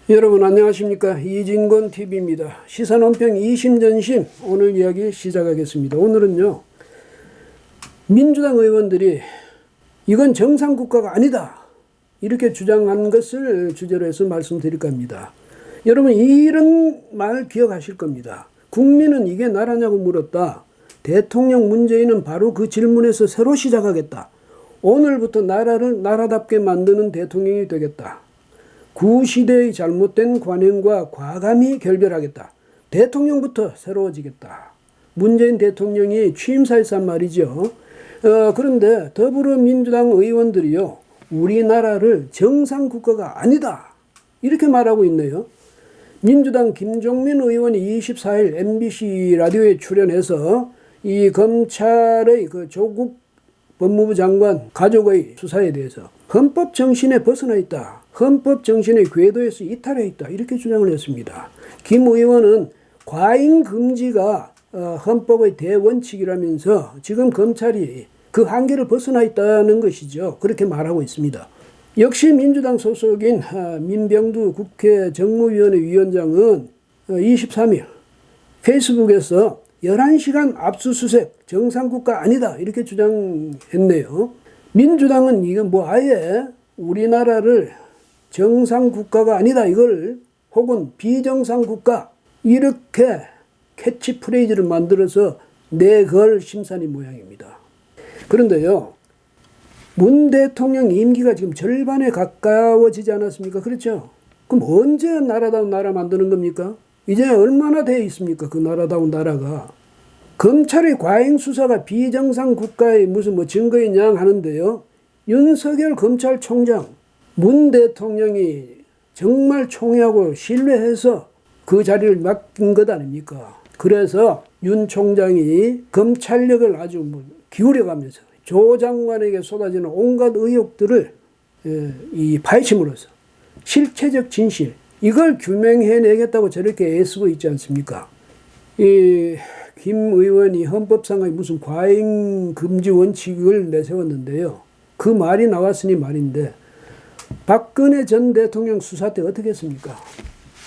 여러분 안녕하십니까. 이진권 TV입니다. 시사논평 이심전심 오늘 이야기 시작하겠습니다. 오늘은요, 민주당 의원들이 이건 정상국가가 아니다 이렇게 주장한 것을 주제로 해서 말씀드릴까 합니다. 여러분 이런 말 기억하실 겁니다. 국민은 이게 나라냐고 물었다. 대통령 문재인은 바로 그 질문에서 새로 시작하겠다. 오늘부터 나라를 나라답게 만드는 대통령이 되겠다. 구시대의 잘못된 관행과 과감히 결별하겠다. 대통령부터 새로워지겠다. 문재인 대통령이 취임사에서 한 말이죠. 그런데 더불어민주당 의원들이요, 우리나라를 정상국가가 아니다 이렇게 말하고 있네요. 민주당 김종민 의원이 24일 MBC 라디오에 출연해서 이 검찰의 그 조국 법무부 장관 가족의 수사에 대해서 헌법 정신에 벗어나 있다. 헌법 정신의 궤도에서 이탈해 있다. 이렇게 주장을 했습니다. 김 의원은 과잉 금지가 헌법의 대원칙이라면서 지금 검찰이 그 한계를 벗어나 있다는 것이죠. 그렇게 말하고 있습니다. 역시 민주당 소속인 민병두 국회 정무위원회 위원장은 23일 페이스북에서 11시간 압수수색 정상국가 아니다 이렇게 주장했네요. 민주당은 이건 아예 우리나라를 정상국가가 아니다 이걸 혹은 비정상국가 이렇게 캐치프레이즈를 만들어서 내걸 심산인 모양입니다. 그런데요, 문 대통령 임기가 지금 절반에 가까워지지 않았습니까? 그렇죠? 그럼 언제 나라다운 나라 만드는 겁니까? 이제 얼마나 돼 있습니까? 그 나라다운 나라가. 검찰의 과잉 수사가 비정상 국가의 무슨 증거이냐 하는데요. 윤석열 검찰총장, 문 대통령이 정말 총회하고 신뢰해서 그 자리를 맡긴 것 아닙니까? 그래서 윤 총장이 검찰력을 아주 기울여가면서 조 장관에게 쏟아지는 온갖 의혹들을 파헤침으로써 실체적 진실, 이걸 규명해내겠다고 저렇게 애쓰고 있지 않습니까? 김 의원이 헌법상의 무슨 과잉 금지 원칙을 내세웠는데요. 그 말이 나왔으니 말인데, 박근혜 전 대통령 수사 때 어떻게 했습니까?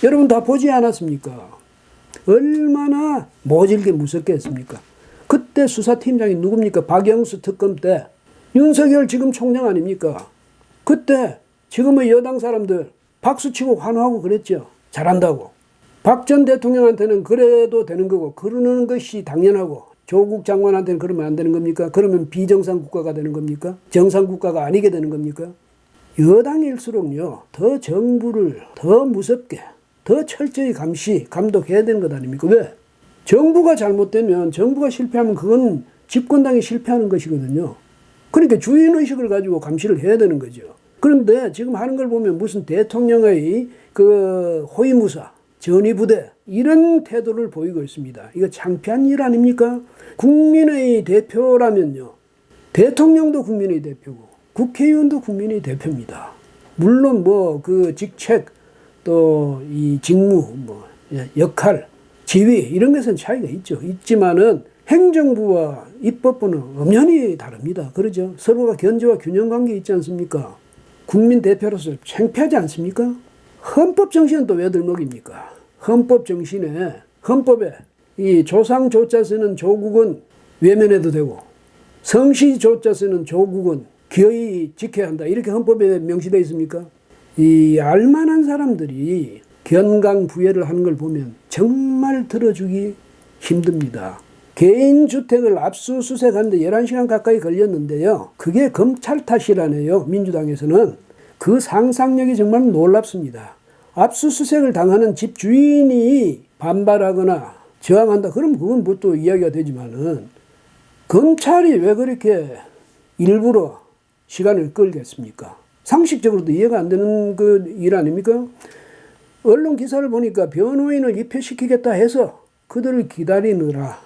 여러분 다 보지 않았습니까? 얼마나 모질게 무섭게 했습니까? 그때 수사팀장이 누굽니까? 박영수 특검 때 윤석열 지금 총장 아닙니까? 그때 지금의 여당 사람들 박수치고 환호하고 그랬죠. 잘한다고. 박 전 대통령한테는 그래도 되는 거고 그러는 것이 당연하고 조국 장관한테는 그러면 안 되는 겁니까? 그러면 비정상 국가가 되는 겁니까? 정상 국가가 아니게 되는 겁니까? 여당일수록요, 더 정부를 더 무섭게 더 철저히 감독해야 되는 것 아닙니까? 왜? 정부가 잘못되면, 정부가 실패하면 그건 집권당이 실패하는 것이거든요. 그러니까 주인의식을 가지고 감시를 해야 되는 거죠. 그런데 지금 하는 걸 보면 무슨 대통령의 그 호위무사, 전위부대 이런 태도를 보이고 있습니다. 이거 창피한 일 아닙니까? 국민의 대표라면요, 대통령도 국민의 대표고 국회의원도 국민의 대표입니다. 물론 그 직책 또 이 직무 역할 지위 이런 것은 차이가 있지만은 행정부와 입법부는 엄연히 다릅니다. 그러죠? 서로가 견제와 균형 관계에 있지 않습니까? 국민 대표로서 창피하지 않습니까? 헌법 정신은 또 왜 들먹입니까? 헌법 정신에, 헌법에 이 조상 조자 쓰는 조국은 외면해도 되고 성시 조자 쓰는 조국은 기어이 지켜야 한다 이렇게 헌법에 명시되어 있습니까? 이 알만한 사람들이 견강부회를 하는 걸 보면 정말 들어주기 힘듭니다. 개인주택을 압수수색하는데 11시간 가까이 걸렸는데요. 그게 검찰 탓이라네요. 민주당에서는. 그 상상력이 정말 놀랍습니다. 압수수색을 당하는 집 주인이 반발하거나 저항한다. 그럼 그건 또 이야기가 되지만은 검찰이 왜 그렇게 일부러 시간을 끌겠습니까? 상식적으로도 이해가 안 되는 그 일 아닙니까? 언론 기사를 보니까 변호인을 입회시키겠다 해서 그들을 기다리느라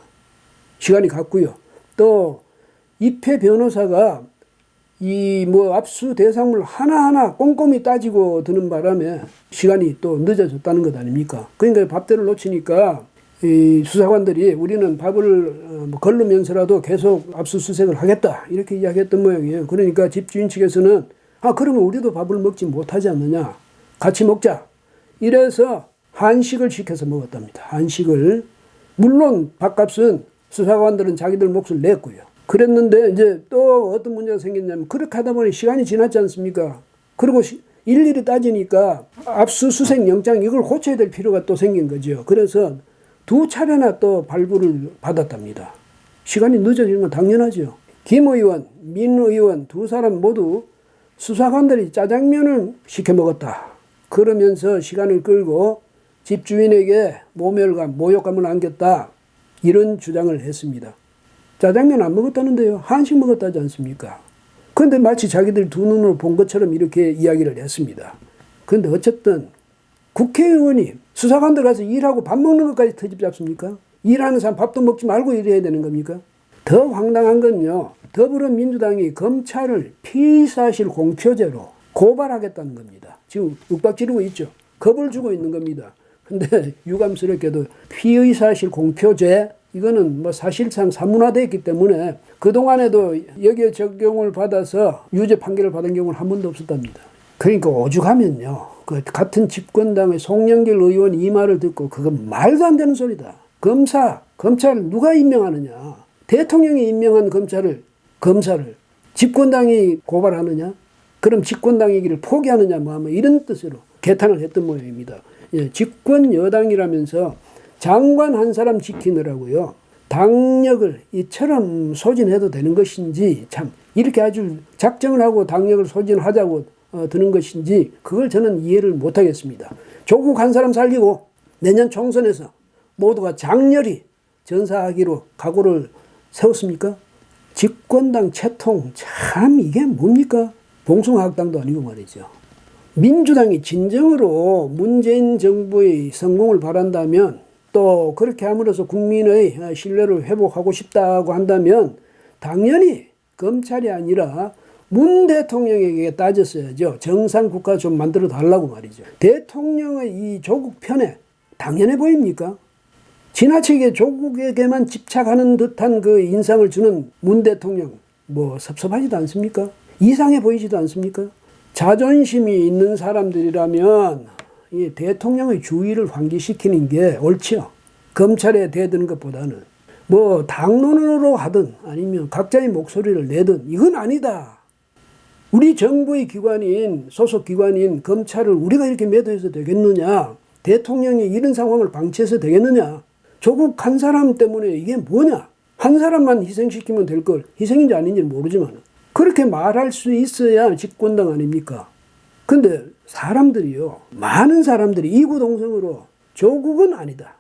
시간이 갔고요. 또 입회 변호사가 이 압수 대상물 하나하나 꼼꼼히 따지고 드는 바람에 시간이 또 늦어졌다는 것 아닙니까? 그러니까 밥대를 놓치니까 이 수사관들이 우리는 밥을 걸르면서라도 계속 압수수색을 하겠다 이렇게 이야기했던 모양이에요. 그러니까 집주인 측에서는 그러면 우리도 밥을 먹지 못하지 않느냐, 같이 먹자 이래서 한식을 시켜서 먹었답니다. 한식을. 물론 밥값은 수사관들은 자기들 몫을 냈고요. 그랬는데 이제 또 어떤 문제가 생겼냐면 그렇게 하다 보니 시간이 지났지 않습니까? 그리고 일일이 따지니까 압수수색 영장 이걸 고쳐야 될 필요가 또 생긴 거죠. 그래서 2차례나 또 발부를 받았답니다. 시간이 늦어지는 건 당연하죠. 김 의원, 민 의원 두 사람 모두 수사관들이 짜장면을 시켜 먹었다. 그러면서 시간을 끌고 집주인에게 모멸감, 모욕감을 안겼다. 이런 주장을 했습니다. 짜장면 안 먹었다는데요. 한식 먹었다지 않습니까? 그런데 마치 자기들 두 눈으로 본 것처럼 이렇게 이야기를 했습니다. 그런데 어쨌든 국회의원이 수사관들 가서 일하고 밥 먹는 것까지 터집 잡습니까? 일하는 사람 밥도 먹지 말고 일해야 되는 겁니까? 더 황당한 건요. 더불어민주당이 검찰을 피의사실 공표죄로 고발하겠다는 겁니다. 지금 윽박지르고 있죠. 겁을 주고 있는 겁니다. 근데 유감스럽게도 피의사실 공표죄 이거는 뭐 사실상 사문화되어 있기 때문에 그동안에도 여기에 적용을 받아서 유죄 판결을 받은 경우는 한 번도 없었답니다. 그러니까 오죽하면요. 그 같은 집권당의 송영길 의원 이 말을 듣고 그건 말도 안 되는 소리다. 검찰 누가 임명하느냐. 대통령이 임명한 검사를 집권당이 고발하느냐. 그럼 집권당이기를 포기하느냐 뭐 이런 뜻으로 개탄을 했던 모양입니다. 예, 집권 여당이라면서 장관 한 사람 지키느라고요. 당력을 이처럼 소진해도 되는 것인지 참 이렇게 아주 작정을 하고 당력을 소진하자고 드는 것인지 그걸 저는 이해를 못하겠습니다. 조국 한 사람 살리고 내년 총선에서 모두가 장렬히 전사하기로 각오를 세웠습니까? 집권당 채통 참 이게 뭡니까? 봉숭아학당도 아니고 말이죠. 민주당이 진정으로 문재인 정부의 성공을 바란다면 또 그렇게 함으로써 국민의 신뢰를 회복하고 싶다고 한다면 당연히 검찰이 아니라 문 대통령에게 따졌어야죠. 정상국가 좀 만들어 달라고 말이죠. 대통령의 이 조국 편에 당연해 보입니까? 지나치게 조국에게만 집착하는 듯한 그 인상을 주는 문 대통령 뭐 섭섭하지도 않습니까? 이상해 보이지도 않습니까? 자존심이 있는 사람들이라면 이 대통령의 주의를 환기시키는 게 옳죠. 검찰에 대드는 것보다는 뭐 당론으로 하든 아니면 각자의 목소리를 내든 이건 아니다. 우리 정부의 기관인 소속 기관인 검찰을 우리가 이렇게 매도해서 되겠느냐. 대통령이 이런 상황을 방치해서 되겠느냐. 조국 한 사람 때문에 이게 뭐냐. 한 사람만 희생시키면 될 걸 희생인지 아닌지는 모르지만 그렇게 말할 수 있어야 집권당 아닙니까? 근데 사람들이요. 많은 사람들이 이구동성으로 조국은 아니다.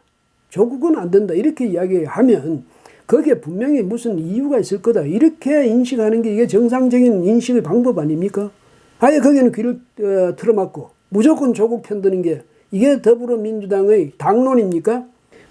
조국은 안 된다. 이렇게 이야기하면 거기에 분명히 무슨 이유가 있을 거다. 이렇게 인식하는 게 이게 정상적인 인식의 방법 아닙니까? 아예 거기는 귀를 틀어막고 무조건 조국 편드는 게 이게 더불어민주당의 당론입니까?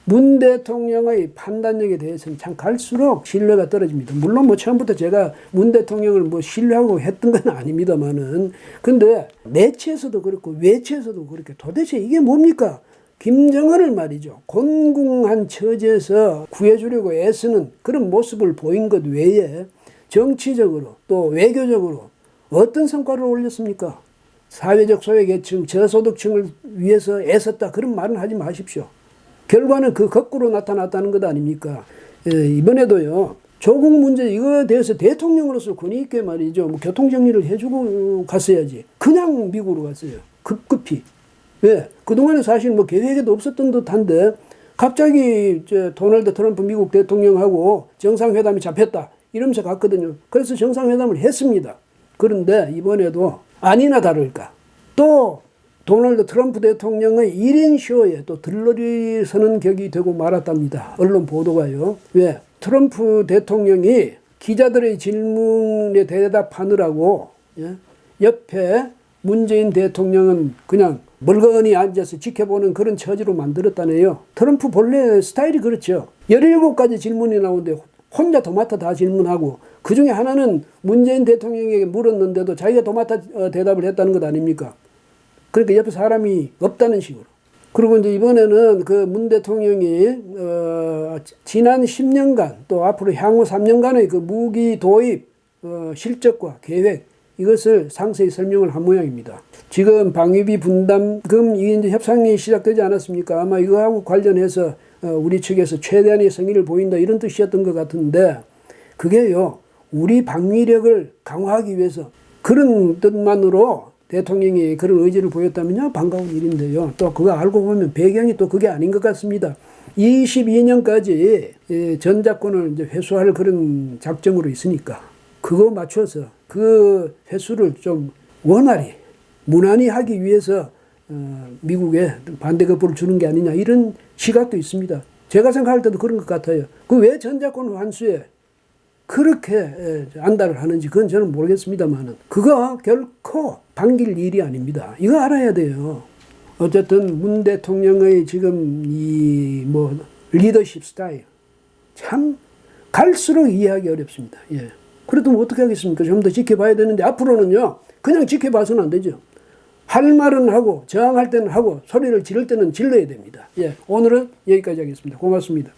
문 대통령의 판단력에 대해서는 참 갈수록 신뢰가 떨어집니다. 물론 뭐 처음부터 제가 문 대통령을 뭐 신뢰하고 했던 건 아닙니다만은 근데 내치에서도 그렇고 외치에서도 그렇게 도대체 이게 뭡니까? 김정은을 말이죠. 곤궁한 처지에서 구해주려고 애쓰는 그런 모습을 보인 것 외에 정치적으로 또 외교적으로 어떤 성과를 올렸습니까? 사회적 소외계층, 저소득층을 위해서 애썼다. 그런 말은 하지 마십시오. 결과는 그 거꾸로 나타났다는 것 아닙니까? 이번에도요. 조국 문제 이거에 대해서 대통령으로서 권위 있게 말이죠. 뭐 교통정리를 해주고 갔어야지. 그냥 미국으로 갔어요. 급급히. 왜? 그동안에 사실 뭐 계획에도 없었던 듯한데 갑자기 도널드 트럼프 미국 대통령하고 정상회담이 잡혔다. 이러면서 갔거든요. 그래서 정상회담을 했습니다. 그런데 이번에도 아니나 다를까. 또 도널드 트럼프 대통령의 1인 쇼에 또 들러리 서는 격이 되고 말았답니다. 언론 보도가요. 왜? 트럼프 대통령이 기자들의 질문에 대답하느라고 옆에 문재인 대통령은 그냥 멀거니 앉아서 지켜보는 그런 처지로 만들었다네요. 트럼프 본래 스타일이 그렇죠. 17가지 질문이 나오는데 혼자 도맡아 다 질문하고 그중에 하나는 문재인 대통령에게 물었는데도 자기가 도맡아 대답을 했다는 것 아닙니까? 그러니까 옆에 사람이 없다는 식으로. 그리고 이제 이번에는 그 문 대통령이 지난 10년간 또 앞으로 향후 3년간의 그 무기 도입 실적과 계획 이것을 상세히 설명을 한 모양입니다. 지금 방위비 분담금 이게 이제 협상이 시작되지 않았습니까? 아마 이거하고 관련해서 우리 측에서 최대한의 성의를 보인다 이런 뜻이었던 것 같은데 그게요. 우리 방위력을 강화하기 위해서 그런 뜻만으로 대통령이 그런 의지를 보였다면요. 반가운 일인데요. 또 그거 알고 보면 배경이 또 그게 아닌 것 같습니다. 22년까지 전작권을 이제 회수할 그런 작정으로 있으니까 그거 맞춰서 그 회수를 좀 원활히 무난히 하기 위해서 미국에 반대급부를 주는 게 아니냐 이런 시각도 있습니다. 제가 생각할 때도 그런 것 같아요. 그 왜 전작권 환수에 그렇게 안달을 하는지 그건 저는 모르겠습니다만 그거 결코 반길 일이 아닙니다. 이거 알아야 돼요. 어쨌든 문 대통령의 지금 이 뭐 리더십 스타일 참 갈수록 이해하기 어렵습니다. 예. 그래도 뭐 어떻게 하겠습니까? 좀 더 지켜봐야 되는데 앞으로는요. 그냥 지켜봐서는 안 되죠. 할 말은 하고 저항할 때는 하고 소리를 지를 때는 질러야 됩니다. 예. 오늘은 여기까지 하겠습니다. 고맙습니다.